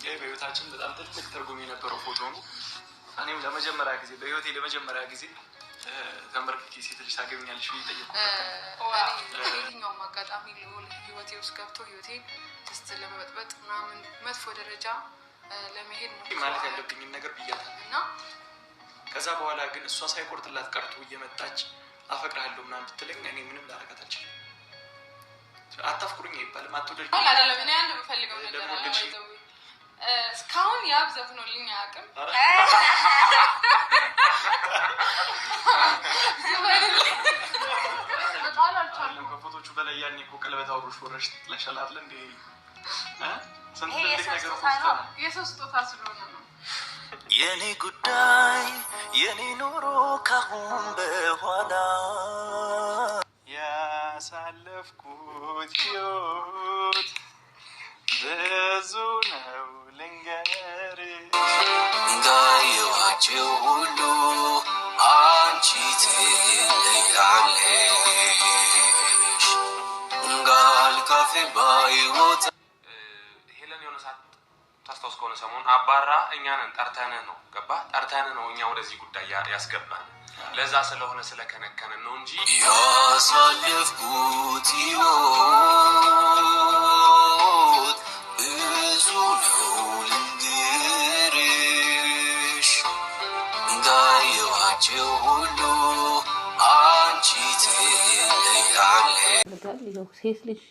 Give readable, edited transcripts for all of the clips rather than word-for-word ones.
በህይወታችን በጣም ትልቅ ትርጉም የነበረው ፎቶ ነው። እኔም ለመጀመሪያ ጊዜ በህይወቴ ለመጀመሪያ ጊዜ ተንበርክኬ ሴት ልጅ ታገኛለሽ ብዬ ጠየቅኩበት። የትኛውም አጋጣሚ ህይወቴ ውስጥ ገብቶ ህይወቴ ድስት ለመበጥበጥ ምናምን መጥፎ ደረጃ ለመሄድ ነው ማለት ያለብኝን ነገር ብያታለሁ እና ከዛ በኋላ ግን እሷ ሳይቆርጥላት ቀርቶ እየመጣች አፈቅርሃለሁ ምናምን ብትለኝ እኔ ምንም ላደርጋት አልችልም። አታፍቅሩኝ አይባልም። አትወደኝ አይደለም እኔ አንድ የምፈልገው ነገር አለ። እስካሁን ያብዛት ነው ልኝ አቅም ከፎቶቹ በላይ ያኔ እኮ ቀለበት አውሮሽ ወረሽ ጥለሻል አይደል እንዴ? ስንት ነገር የሶስት ስጦታ ስለሆነ ነው የኔ ጉዳይ የኔ ኑሮ ካሁን በኋላ ያሳለፍኩት ህይወት ብዙ ነው ልንገርሽ እንዳየኋቸው ሁሉ አንቺ ትለያለሽ እንዳልካፌ ባይወጣ ሄለን የሆነ ሰዓት ታስታውስ ከሆነ ሰሞኑን አባራ እኛንን ጠርተንህ ነው ገባ ጠርተንህ ነው እኛ ወደዚህ ጉዳይ ያስገባን ለዛ ስለሆነ ስለከነከነን ነው እንጂ ያሳለፍኩት ህይወት ብዙ ነው ልንገርሽ እንዳየኋቸው ሁሉ አንቺ ትለያለሽ። ሴት ልጅ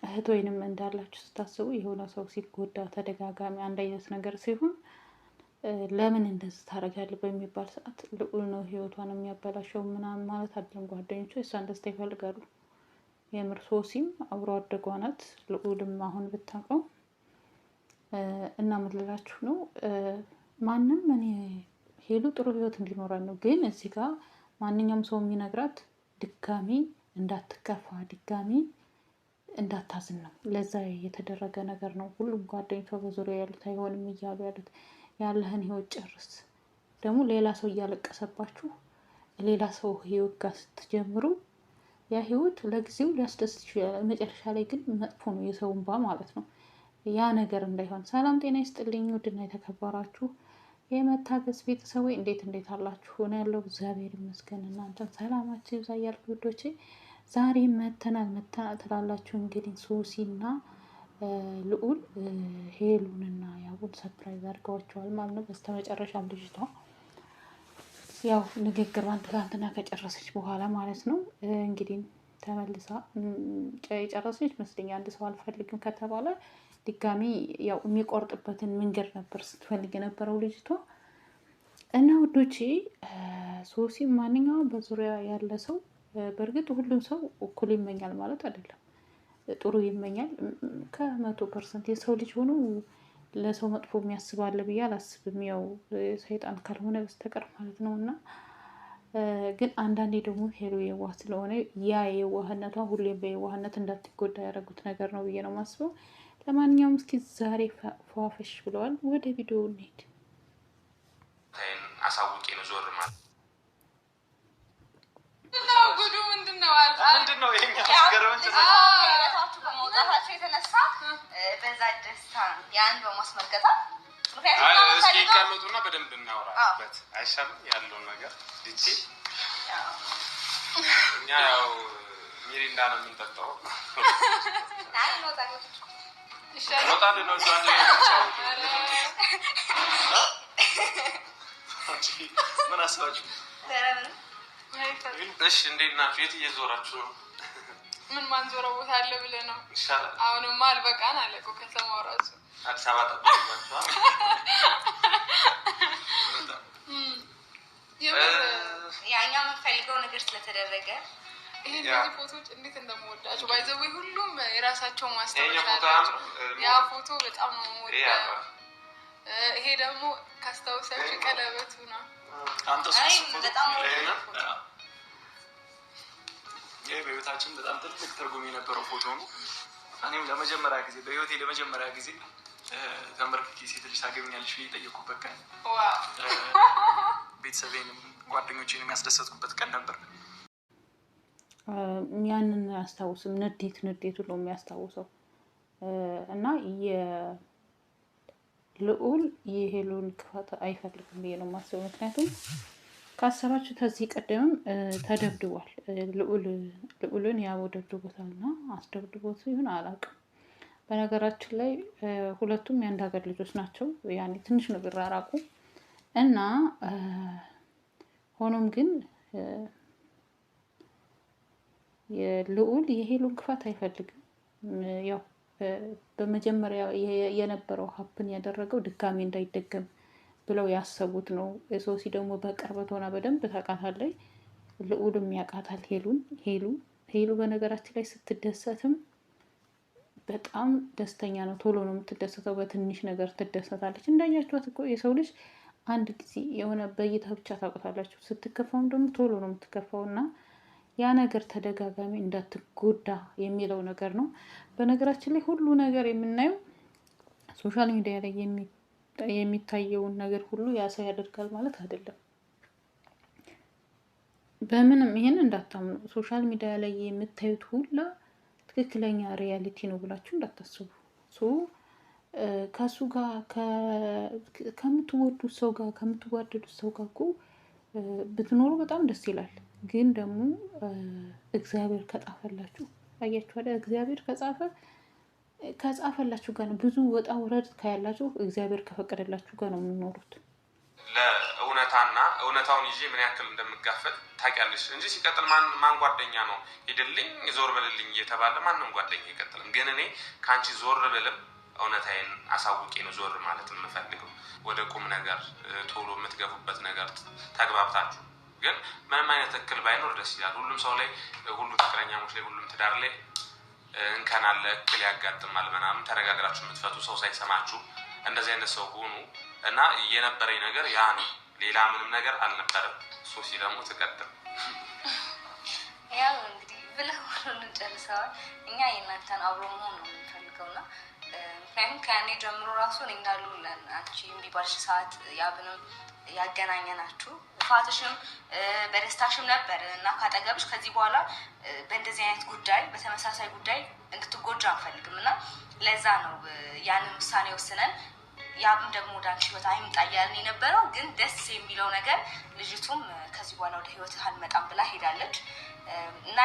እህት ወይንም እንዳላችሁ ስታስቡ የሆነ ሰው ሲጎዳ ተደጋጋሚ አንድ አይነት ነገር ሲሆን ለምን እንደዚህ ታደርጋለህ በሚባል ሰዓት ልዑል ነው ህይወቷን የሚያበላሸው ምናምን ማለት አይደለም። ጓደኞቿ እሷን ደስታ ይፈልጋሉ። የምር ሶሲም አብሮ አደጓ ናት። ልዑልም አሁን ብታውቀው እና ምን ልላችሁ ነው ማንም እኔ ሄሉ ጥሩ ህይወት እንዲኖረን ነው። ግን እዚህ ጋር ማንኛውም ሰው የሚነግራት ድጋሚ እንዳትከፋ ድጋሚ እንዳታዝን ነው። ለዛ የተደረገ ነገር ነው። ሁሉም ጓደኞቿ በዙሪያ ያሉት አይሆንም እያሉ ያሉት ያለህን ህይወት ጨርስ። ደግሞ ሌላ ሰው እያለቀሰባችሁ ሌላ ሰው ህይወት ጋር ስትጀምሩ ያ ህይወት ለጊዜው ሊያስደስት ይችላል። መጨረሻ ላይ ግን መጥፎ ነው፣ የሰው እንባ ማለት ነው። ያ ነገር እንዳይሆን። ሰላም ጤና ይስጥልኝ ውድና የተከበራችሁ የመታገስ ቤተሰቦች እንዴት አላችሁ? ሆነ ያለው እግዚአብሔር ይመስገን። እናንተም ሰላማችሁ ይብዛ እያልኩ ውዶቼ ዛሬ መተናል ትላላችሁ። እንግዲህ ሶሲና ልዑል ሄሉንና ያቡን ሰርፕራይዝ አድርገዋቸዋል ማለት ነው። በስተመጨረሻም ልጅቷ ያው ንግግሯን ትላንትና ከጨረሰች በኋላ ማለት ነው እንግዲህ ተመልሳ የጨረሰች መስለኝ። አንድ ሰው አልፈልግም ከተባለ ድጋሚ ያው የሚቆርጥበትን መንገድ ነበር ስትፈልግ የነበረው ልጅቷ እና ውዶቼ ሶሲ ማንኛውም በዙሪያ ያለ ሰው በእርግጥ ሁሉም ሰው እኩል ይመኛል ማለት አይደለም። ጥሩ ይመኛል 100%። የሰው ልጅ ሆኖ ለሰው መጥፎ የሚያስባለ ብዬ አላስብም፣ ያው ሰይጣን ካልሆነ በስተቀር ማለት ነው። እና ግን አንዳንዴ ደግሞ ሄሉ የዋህ ስለሆነ ያ የዋህነቷ ሁሌም በየዋህነት እንዳትጎዳ ያደረጉት ነገር ነው ብዬ ነው ማስበው። ለማንኛውም እስኪ ዛሬ ፏፈሽ ብለዋል። ወደ ቪዲዮ እንሄድ። አሳውቄ ነው ዞር ማለት ምንድነው ይሄኛ ገረመኝ ታችሁ በመውጣታችሁ የተነሳ በዛ ደስታ ያን በማስመልከታ እስኪ ቀመጡና በደንብ እናወራበት አይሻልም? ያለውን ነገር ዲቴል እኛ ያው ሚሪንዳ ነው የምንጠጣው። አይ ነው ታዲያ ሞታል ነው ዛንዴ ምን አስባችሁ? እሺ እንዴት ናችሁ? የት እየዞራችሁ ነው? ምን ማንዞረው ቦታ አለ ብለህ ነው? ይሻላል። አሁንማ አልበቃን አለ እኮ ከተማው ራሱ አዲስ አበባ ተጠቅማችሁ ያኛው የምፈልገው ነገር ስለተደረገ ይሄ እነዚህ ፎቶዎች እንዴት እንደምወዳቸው ባይዘው ሁሉም የራሳቸው ማስታወሻ አላቸው። ያ ፎቶ በጣም ነው የምወደው። ይሄ ደግሞ ካስታወሳችሁ ቀለበቱ ነው። አንተስ በጣም ይሄ በህይወታችን በጣም ትልቅ ትርጉም የነበረው ፎቶ ነው። እኔም ለመጀመሪያ ጊዜ በህይወቴ ለመጀመሪያ ጊዜ ተንበርክኬ ሴት ልጅ ታገቢኛለሽ ብዬ የጠየኩበት ቀን፣ ቤተሰቤንም ጓደኞቼንም ያስደሰትኩበት ቀን ነበር። ያንን አያስታውስም። ንዴቱ ነው የሚያስታውሰው። እና የልዑል የሄሉን ክፋት አይፈልግም ብዬ ነው የማስበው። ምክንያቱም ካሰባችሁ ከዚህ ቀደምም ተደብድቧል። ልዑልን ያው ደብድቦታል እና አስደብድቦት ይሁን አላውቅም። በነገራችን ላይ ሁለቱም የአንድ ሀገር ልጆች ናቸው። ያኔ ትንሽ ነው ቢራራቁ እና ሆኖም ግን ልዑል የሄሉን ክፋት አይፈልግም። ያው በመጀመሪያ የነበረው ሀፕን ያደረገው ድጋሜ እንዳይደገም ብለው ያሰቡት ነው። ሶሲ ደግሞ በቅርበት ሆና በደንብ ታውቃታለች። ልዑልም ያውቃታል ሄሉ በነገራችን ላይ ስትደሰትም በጣም ደስተኛ ነው። ቶሎ ነው የምትደሰተው። በትንሽ ነገር ትደሰታለች። እንዳያችኋት እኮ የሰው ልጅ አንድ ጊዜ የሆነ በእይታ ብቻ ታውቁታላችሁ። ስትከፋውም ደግሞ ቶሎ ነው የምትከፋው እና ያ ነገር ተደጋጋሚ እንዳትጎዳ የሚለው ነገር ነው። በነገራችን ላይ ሁሉ ነገር የምናየው ሶሻል ሚዲያ ላይ የሚታየውን ነገር ሁሉ ያ ሰው ያደርጋል ማለት አይደለም። በምንም ይሄን እንዳታምኑ። ሶሻል ሚዲያ ላይ የምታዩት ሁላ ትክክለኛ ሪያሊቲ ነው ብላችሁ እንዳታስቡ። ከሱ ጋር ከምትወዱት ሰው ጋር ከምትዋደዱት ሰው ጋር እኮ ብትኖሩ በጣም ደስ ይላል። ግን ደግሞ እግዚአብሔር ከጻፈላችሁ አያችሁ አይደል? እግዚአብሔር ከጻፈላችሁ ጋር ነው። ብዙ ወጣ ውረድ ካያላችሁ እግዚአብሔር ከፈቀደላችሁ ጋር ነው የምኖሩት። ለእውነታና እውነታውን ይዤ ምን ያክል እንደምጋፈጥ ታውቂያለሽ እንጂ ሲቀጥል ማን ጓደኛ ነው ሄድልኝ ዞር በልልኝ እየተባለ ማንም ጓደኛ አይቀጥልም። ግን እኔ ከአንቺ ዞር ብልም እውነታዬን አሳውቄ ነው ዞር ማለት የምፈልገው። ወደ ቁም ነገር ቶሎ የምትገቡበት ነገር ተግባብታችሁ ግን ምንም አይነት እክል ባይኖር ደስ ይላል። ሁሉም ሰው ላይ ሁሉ ፍቅረኛሞች ላይ ሁሉም ትዳር ላይ እንከን አለ፣ እክል ያጋጥማል ምናምን። ተነጋግራችሁ የምትፈቱ ሰው ሳይሰማችሁ እንደዚህ አይነት ሰው ሆኑ እና የነበረኝ ነገር ያ ነው። ሌላ ምንም ነገር አልነበረም። ሶሲ ደግሞ ትቀጥል። ያው እንግዲህ ብለው ሁሉን ጨርሰዋል። እኛ የእናንተን አብሮ መሆን ነው የምንፈልገውና ምክንያቱም ከያኔ ጀምሮ ራሱ እኔ እንዳሉ አንቺ እምቢ ባልሽ ሰዓት ያብንም ያገናኘናችሁ ፋትሽም በደስታሽም ነበር እና ካጠገብሽ ከዚህ በኋላ በእንደዚህ አይነት ጉዳይ በተመሳሳይ ጉዳይ እንድትጎጃ አንፈልግም እና ለዛ ነው ያንን ውሳኔ ወስነን ያብም ደግሞ ወደ አንቺ ህይወት አይምጣ እያልን የነበረው። ግን ደስ የሚለው ነገር ልጅቱም ከዚህ በኋላ ወደ ህይወት አልመጣም ብላ ሄዳለች እና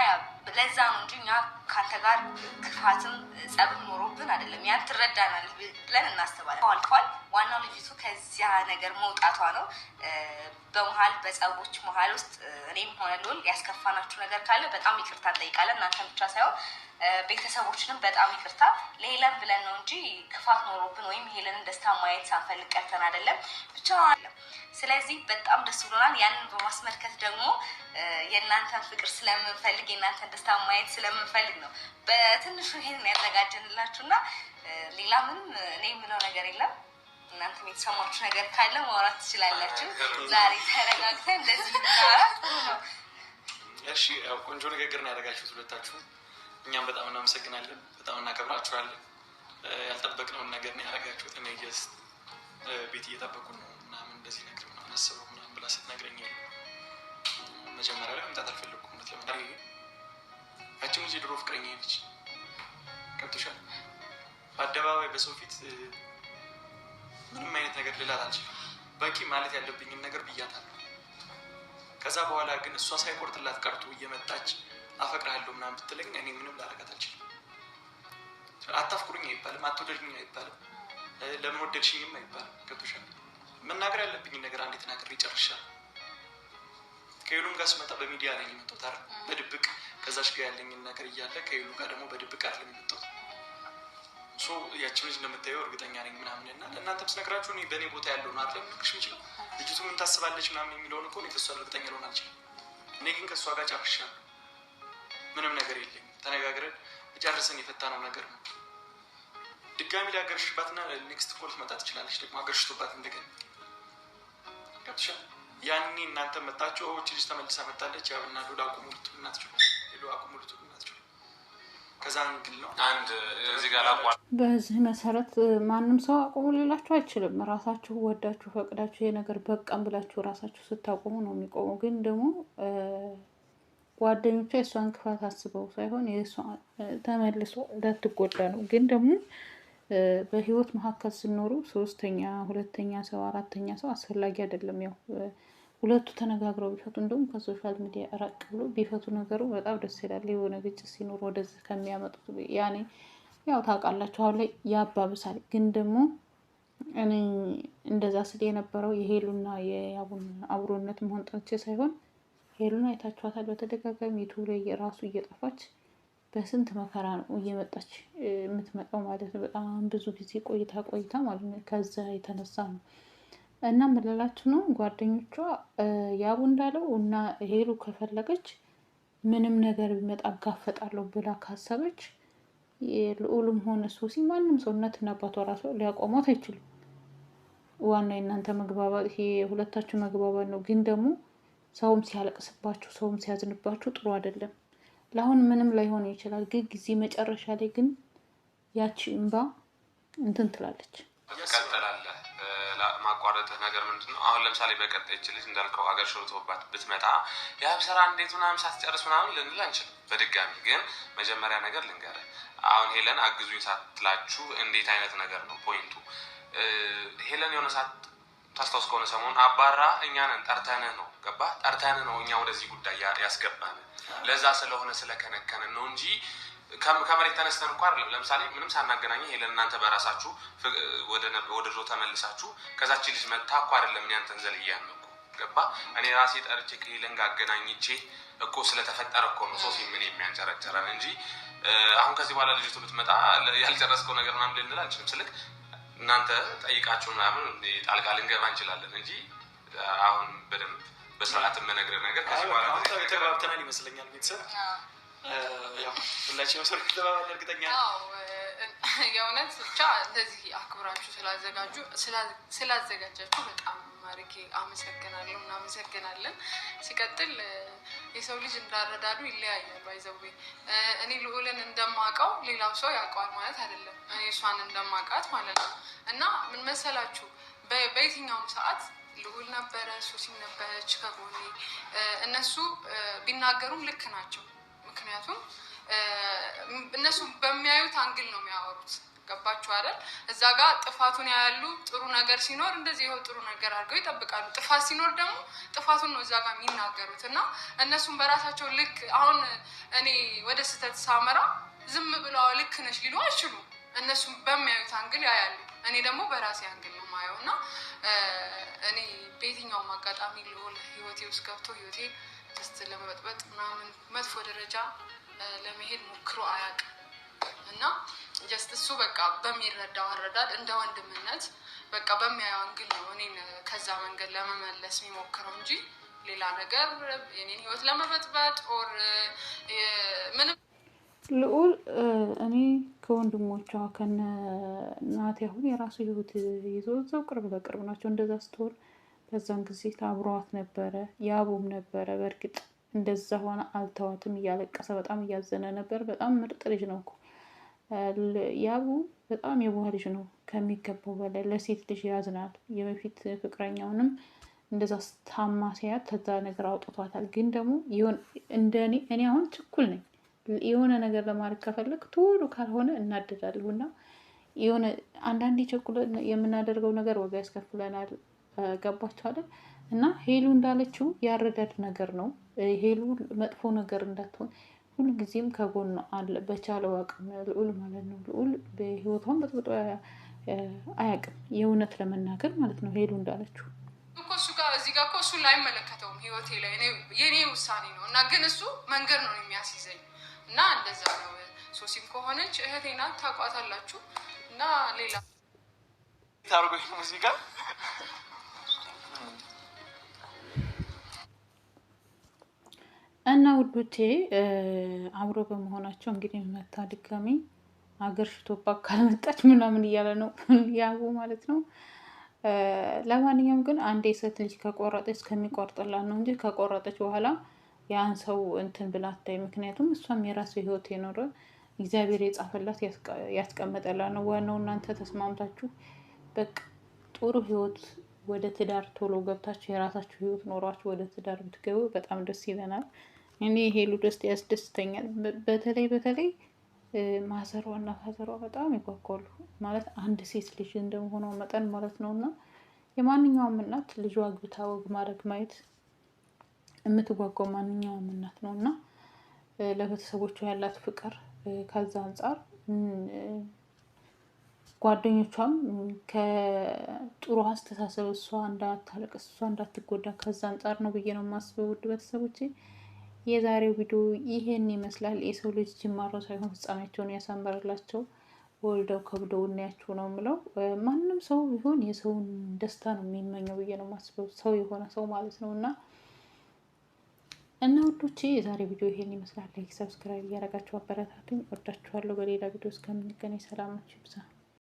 ለዛ ነው እንጂ እኛ ከአንተ ጋር ክፋትም ጸብም ኖሮብን አይደለም። ያን ትረዳናል ብለን እናስባለን። አልፏል። ዋናው ልጅቱ ከዚያ ነገር መውጣቷ ነው። በመሀል በጸቦች መሀል ውስጥ እኔም ሆነ ልዑል ያስከፋናችሁ ነገር ካለ በጣም ይቅርታ እንጠይቃለን። እናንተን ብቻ ሳይሆን ቤተሰቦችንም በጣም ይቅርታ። ለሄለን ብለን ነው እንጂ ክፋት ኖሮብን ወይም ሄለንን ደስታ ማየት ሳንፈልግ ቀርተን አይደለም። ብቻ አይደለም። ስለዚህ በጣም ደስ ብሎናል። ያንን በማስመልከት ደግሞ የእናንተን ፍቅር ስለምንፈልግ የእናንተን ደስታ ማየት ስለምንፈልግ ነው በትንሹ ይሄንን ያዘጋጀንላችሁ እና ሌላ ምንም እኔ የምለው ነገር የለም። እናንተም የተሰማችሁ ነገር ካለ ማውራት ትችላላችሁ። ዛሬ ተረጋግተን እንደዚህ እናወራ ጥሩ ነው። እሺ፣ ቆንጆ ንግግር ነው ያደረጋችሁት ሁለታችሁ። እኛም በጣም እናመሰግናለን፣ በጣም እናከብራችኋለን። ያልጠበቅነውን ነገር ነው ያደረጋችሁት። እኔ ጀስት ቤት እየጠበቁ ነው ምናምን እንደዚህ ነገር ምናምን አስበው ምናምን ብላ ስትነግረኝ መጀመሪያ ላይ መምጣት አልፈለኩም። ለምሳሌ ያቺም ልጅ ድሮ ፍቅረኛ ነች። ገብቶሻል? በአደባባይ በሰው ፊት ምንም አይነት ነገር ልላት አልችልም። በቂ ማለት ያለብኝን ነገር ብያታለሁ። ከዛ በኋላ ግን እሷ ሳይቆርጥላት ቀርቶ እየመጣች አፈቅርሃለሁ ምናምን ብትለኝ እኔ ምንም ላደርጋት አልችልም። አታፍቅሩኝ አይባልም፣ አትወደድኝ አይባልም፣ ለምን ወደድሽኝም አይባልም። ገብቶሻል? መናገር ያለብኝን ነገር አንዴ ተናግሬ ጨርሻለሁ። ከሄሉም ጋር ስመጣ በሚዲያ ላይ የመጣሁት አይደል፣ በድብቅ ከዛች ጋር ያለኝን ነገር እያለ ከሄሉ ጋር ደግሞ በድብቅ አይደለም የመጣሁት። ያቺን ልጅ እንደምታየው እርግጠኛ ነኝ ምናምን እና ለእናንተም ስነግራችሁ እኔ በእኔ ቦታ ያለው ነው አይደለም ልክሽ የምችለው። ልጅቱ ምን ታስባለች ምናምን የሚለውን እኮ እኔ ከእሷ እርግጠኛ ልሆን አልችልም። እኔ ግን ከእሷ ጋር ጨርሻለሁ። ምንም ነገር የለኝም። ተነጋግረን ጨርሰን የፈታነው ነገር ነው። ድጋሚ ሊያገርሽባትና ኔክስት ኮል ትመጣ ትችላለች። ደግሞ አገርሽቶባት እንደገና ገብቶሻል? ያኔ እናንተ መጣችሁ እቺ ልጅ ተመልሳ መጣለች ያብና ሉል አቁሙ ልትሉ እናትችሉ ሄሉ አቁሙ ልትሉ እናትችሉ ከዛ እንግል ነው አንድ እዚህ ጋር አቋ በዚህ መሰረት ማንም ሰው አቁሙ ሊላችሁ አይችልም። ራሳችሁ ወዳችሁ ፈቅዳችሁ ይሄ ነገር በቃም ብላችሁ ራሳችሁ ስታቆሙ ነው የሚቆመው። ግን ደግሞ ጓደኞቿ የእሷን ክፋት አስበው ሳይሆን የእሷ ተመልሶ እንዳትጎዳ ነው። ግን ደግሞ በህይወት መካከል ስኖሩ ሶስተኛ፣ ሁለተኛ ሰው፣ አራተኛ ሰው አስፈላጊ አይደለም። ያው ሁለቱ ተነጋግረው ቢፈቱ እንደውም ከሶሻል ሚዲያ ራቅ ብሎ ቢፈቱ ነገሩ በጣም ደስ ይላል። የሆነ ግጭት ሲኖር ወደዚህ ከሚያመጡት ያኔ ያው ታውቃላችሁ አሁን ላይ ያባብሳል። ግን ደግሞ እኔ እንደዛ ስል የነበረው የሄሉና የያቡን አብሮነት መሆን ጠንቼ ሳይሆን ሄሉን አይታችኋታል። በተደጋጋሚ ዩቱብ ላይ የራሱ እየጠፋች በስንት መከራ ነው እየመጣች የምትመጣው ማለት ነው። በጣም ብዙ ጊዜ ቆይታ ማለት ነው። ከዛ የተነሳ ነው እና ምልላችሁ ነው ጓደኞቿ ያቡ እንዳለው እና ሄሉ ከፈለገች ምንም ነገር ቢመጣ አጋፈጣለሁ ብላ ካሰበች ልዑልም ሆነ ሶሲ ማንም ሰው እናትና አባቷ ራሱ ሊያቆሟት አይችሉም። ዋና የእናንተ መግባባት ይሄ የሁለታችሁ መግባባት ነው። ግን ደግሞ ሰውም ሲያለቅስባችሁ ሰውም ሲያዝንባችሁ ጥሩ አይደለም። ለአሁን ምንም ላይሆን ይችላል፣ ግን ጊዜ መጨረሻ ላይ ግን ያቺ እንባ እንትን ትላለች። ትቀጥላለህ። ማቋረጥህ ነገር ምንድን ነው? አሁን ለምሳሌ በቀጣይ ልጅ እንዳልከው አገር ሸውቶባት ብትመጣ ያብ ስራ እንዴት ምናምን ሳትጨርስ ምናምን ልንል አንችልም። በድጋሚ ግን መጀመሪያ ነገር ልንገርህ። አሁን ሄለን አግዙኝ ሳትላችሁ እንዴት አይነት ነገር ነው ፖይንቱ? ሄለን የሆነ ሰዓት ታስታውስ ከሆነ ሰሞኑን አባራ እኛንን ጠርተንህ ነው ገባ ጠርተንህ ነው እኛ ወደዚህ ጉዳይ ያስገባን ለዛ ስለሆነ ስለከነከንን ነው እንጂ ከመሬት ተነስተን እኮ አይደለም። ለምሳሌ ምንም ሳናገናኘ ሄለን እናንተ በራሳችሁ ወደ ድሮ ተመልሳችሁ ከዛች ልጅ መታ እኮ አይደለም እኔ አንተን ዘልያን ነው ገባ እኔ ራሴ ጠርቼ ከሄለን ጋር አገናኝቼ እኮ ስለተፈጠረ እኮ ነው ሶሲ ምን የሚያንጨረጨረን እንጂ አሁን ከዚህ በኋላ ልጅቱ ብትመጣ ያልጨረስከው ነገር ምናምን ልንል አንችልም። ስልክ እናንተ ጠይቃችሁ ምናምን ጣልቃ ልንገባ እንችላለን እንጂ አሁን በደንብ በስርዓት የምነግርህ ነገር ከዚህ በኋላ ተግባብተናል ይመስለኛል። ቤተሰብ ያው ሁላችንም ሰው ተባባል እርግጠኛ የእውነት ብቻ እንደዚህ አክብራችሁ ስላዘጋጃችሁ በጣም ማርኬ አመሰግናለሁ። እናመሰግናለን። ሲቀጥል የሰው ልጅ እንዳረዳዱ ይለያያል። ባይዘዌ እኔ ልዑልን እንደማውቀው ሌላው ሰው ያውቀዋል ማለት አይደለም። እኔ እሷን እንደማውቃት ማለት ነው። እና ምን መሰላችሁ በየትኛውም ሰዓት ልዑል ነበረ፣ ሶሲም ነበረች ከጎኔ። እነሱ ቢናገሩም ልክ ናቸው። ምክንያቱም እነሱ በሚያዩት አንግል ነው የሚያወሩት። ገባችሁ አይደል? እዛ ጋር ጥፋቱን ያያሉ። ጥሩ ነገር ሲኖር እንደዚህ ይኸው ጥሩ ነገር አድርገው ይጠብቃሉ። ጥፋት ሲኖር ደግሞ ጥፋቱን ነው እዛ ጋር የሚናገሩት። እና እነሱም በራሳቸው ልክ አሁን እኔ ወደ ስህተት ሳመራ ዝም ብለው ልክ ነሽ ሊሉ አይችሉም። እነሱም በሚያዩት አንግል ያያሉ። እኔ ደግሞ በራሴ አንግል ነው ማየው። እና እኔ በየትኛውም አጋጣሚ ልዑል ህይወቴ ውስጥ ገብቶ ህይወቴን ጀስት ለመበጥበጥ ምናምን መጥፎ ደረጃ ለመሄድ ሞክሮ አያውቅም። እና ጀስት እሱ በቃ በሚረዳው አረዳድ እንደ ወንድምነት በቃ በሚያየው አንግል ነው እኔን ከዛ መንገድ ለመመለስ የሚሞክረው እንጂ ሌላ ነገር የኔን ህይወት ለመበጥበጥ ኦር ምንም። ልዑል እኔ ከወንድሞቿ ከነ እናቴ አሁን የራሱ ህይወት ይዞ እዛው ቅርብ ለቅርብ ናቸው። እንደዛ ስትሆን በዛን ጊዜ አብረዋት ነበረ፣ ያቡም ነበረ። በእርግጥ እንደዛ ሆነ አልተዋትም፣ እያለቀሰ በጣም እያዘነ ነበር። በጣም ምርጥ ልጅ ነው እኮ ያቡ፣ በጣም የዋህ ልጅ ነው ከሚገባው በላይ። ለሴት ልጅ ያዝናል። የበፊት ፍቅረኛውንም እንደዛ ስታማ ሲያት ከዛ ነገር አውጥቷታል። ግን ደግሞ እንደኔ እኔ አሁን ችኩል ነኝ። የሆነ ነገር ለማድረግ ከፈለግ ቶሎ ካልሆነ እናደዳለሁ። እና የሆነ አንዳንዴ ቸኩል የምናደርገው ነገር ዋጋ ያስከፍለናል። ገባችኋል? እና ሄሉ እንዳለችው ያረዳድ ነገር ነው። ሄሉ መጥፎ ነገር እንዳትሆን ሁልጊዜም ከጎን አለ በቻለው አቅም ልዑል ማለት ነው። ልዑል በህይወቷን በጥብጦ አያውቅም፣ የእውነት ለመናገር ማለት ነው። ሄሉ እንዳለችው እኮ እሱ ጋር እዚህ ጋር እኮ እሱን አይመለከተውም ህይወቴ ላይ የኔ ውሳኔ ነው። እና ግን እሱ መንገድ ነው የሚያስይዘኝ። እና እንደዛ ነው። ሶሲም ከሆነች እህቴ ናት፣ ታውቋታላችሁ። እና ሌላ ታርጎኝ ሙዚቃ እና ውዶቼ አብሮ በመሆናቸው እንግዲህ መታ ድጋሚ ሀገር ሽቶባ ካልመጣች ምናምን እያለ ነው ያቡ ማለት ነው። ለማንኛውም ግን አንዴ ሴት ልጅ ከቆረጠች እስከሚቆርጥላት ነው እንጂ ከቆረጠች በኋላ ያን ሰው እንትን ብላ አታይ። ምክንያቱም እሷም የራሱ ህይወት የኖረ እግዚአብሔር የጻፈላት ያስቀመጠላት ነው። ዋናው እናንተ ተስማምታችሁ በቃ ጥሩ ህይወት ወደ ትዳር ቶሎ ገብታችሁ የራሳችሁ ህይወት ኖሯችሁ ወደ ትዳር ብትገቡ በጣም ደስ ይለናል። እኔ ሄሉ ደስ ያስደስተኛል። በተለይ ማዘሯ እና ፋዘሯ በጣም ይጓጓሉ ማለት አንድ ሴት ልጅ እንደመሆኗ መጠን ማለት ነው። እና የማንኛውም እናት ልጇ አግብታ ወግ ማድረግ ማየት የምትጓጓው ማንኛውም እናት ነው እና ለቤተሰቦቿ ያላት ፍቅር ከዛ አንጻር ጓደኞቿም ከጥሩ አስተሳሰብ እሷ እንዳታለቅስ እሷ እንዳትጎዳ ከዛ አንጻር ነው ብዬ ነው የማስበው። ውድ ቤተሰቦቼ የዛሬው ቪዲዮ ይሄን ይመስላል። የሰው ልጅ ጅማሮ ሳይሆን ፍጻሜያቸውን ያሳምርላቸው። ወልደው ከብደው እናያቸው ነው የምለው። ማንም ሰው ቢሆን የሰውን ደስታ ነው የሚመኘው ብዬ ነው የማስበው፣ ሰው የሆነ ሰው ማለት ነው። እና ውዶቼ የዛሬ ቪዲዮ ይሄን ይመስላል። ላይክ ሰብስክራይብ እያደረጋችሁ አበረታቱኝ። ወዳችኋለሁ። በሌላ ቪዲዮ እስከምንገናኝ ሰላማችሁ ይብዛ።